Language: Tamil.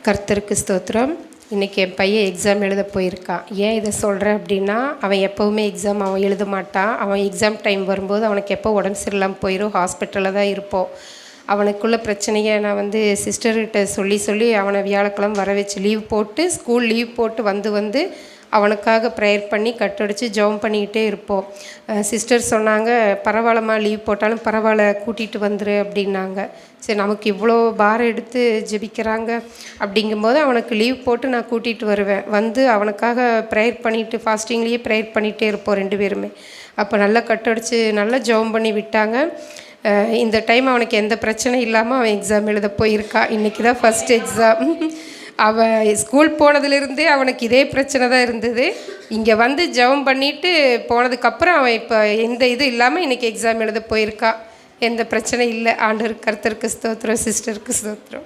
கர்த்தருக்கு ஸ்தோத்திரம். இன்றைக்கி என் பையன் எக்ஸாம் எழுத போயிருக்கான். ஏன் இதை சொல்கிறேன் அப்படின்னா, அவன் எப்போவுமே எக்ஸாம் அவன் எழுத மாட்டான். அவன் எக்ஸாம் டைம் வரும்போது அவனுக்கு எப்போ உடம்பு சரியில்லாமல் போயிடும், ஹாஸ்பிட்டலில் தான் இருப்போம். அவனுக்குள்ள பிரச்சனையை நான் சிஸ்டர்கிட்ட சொல்லி அவனை வியாழக்கிழமை வர வச்சு லீவ் போட்டு ஸ்கூல் லீவ் போட்டு வந்து அவனுக்காக ப்ரேயர் பண்ணி கட்டடிச்சு ஜெபம் பண்ணிக்கிட்டே இருப்போம். சிஸ்டர் சொன்னாங்க, பரவாயில்லம்மா லீவ் போட்டாலும் பரவாயில்ல, கூட்டிகிட்டு வந்துரு அப்படின்னாங்க. சரி, நமக்கு இவ்வளோ பாரம் எடுத்து ஜெபிக்கிறாங்க அப்படிங்கும்போது அவனுக்கு லீவ் போட்டு நான் கூட்டிகிட்டு வருவேன். அவனுக்காக ப்ரேயர் பண்ணிவிட்டு ஃபாஸ்டிங்லேயே ப்ரேயர் பண்ணிகிட்டே இருப்போம் 2 பேருமே. அப்போ நல்லா கட்டடிச்சு நல்லா ஜெபம் பண்ணி விட்டாங்க. இந்த டைம் அவனுக்கு எந்த பிரச்சனையும் இல்லாமல் அவன் எக்ஸாம் எழுத போயிருக்கான். இன்றைக்கி தான் ஃபஸ்ட் எக்ஸாம். அவன் ஸ்கூல் போனதுலேருந்தே அவனுக்கு இதே பிரச்சனை தான் இருந்தது. இங்கே ஜெபம் பண்ணிவிட்டு போனதுக்கப்புறம் அவன் இப்போ எந்த இது இல்லாமல் இன்றைக்கி எக்ஸாம் எழுத போயிருக்கான். எந்த பிரச்சனையும் இல்லை. ஆண்டவருக்கு கர்த்தருக்கு ஸ்தோத்திரம், சிஸ்டருக்கு ஸ்தோத்திரம்.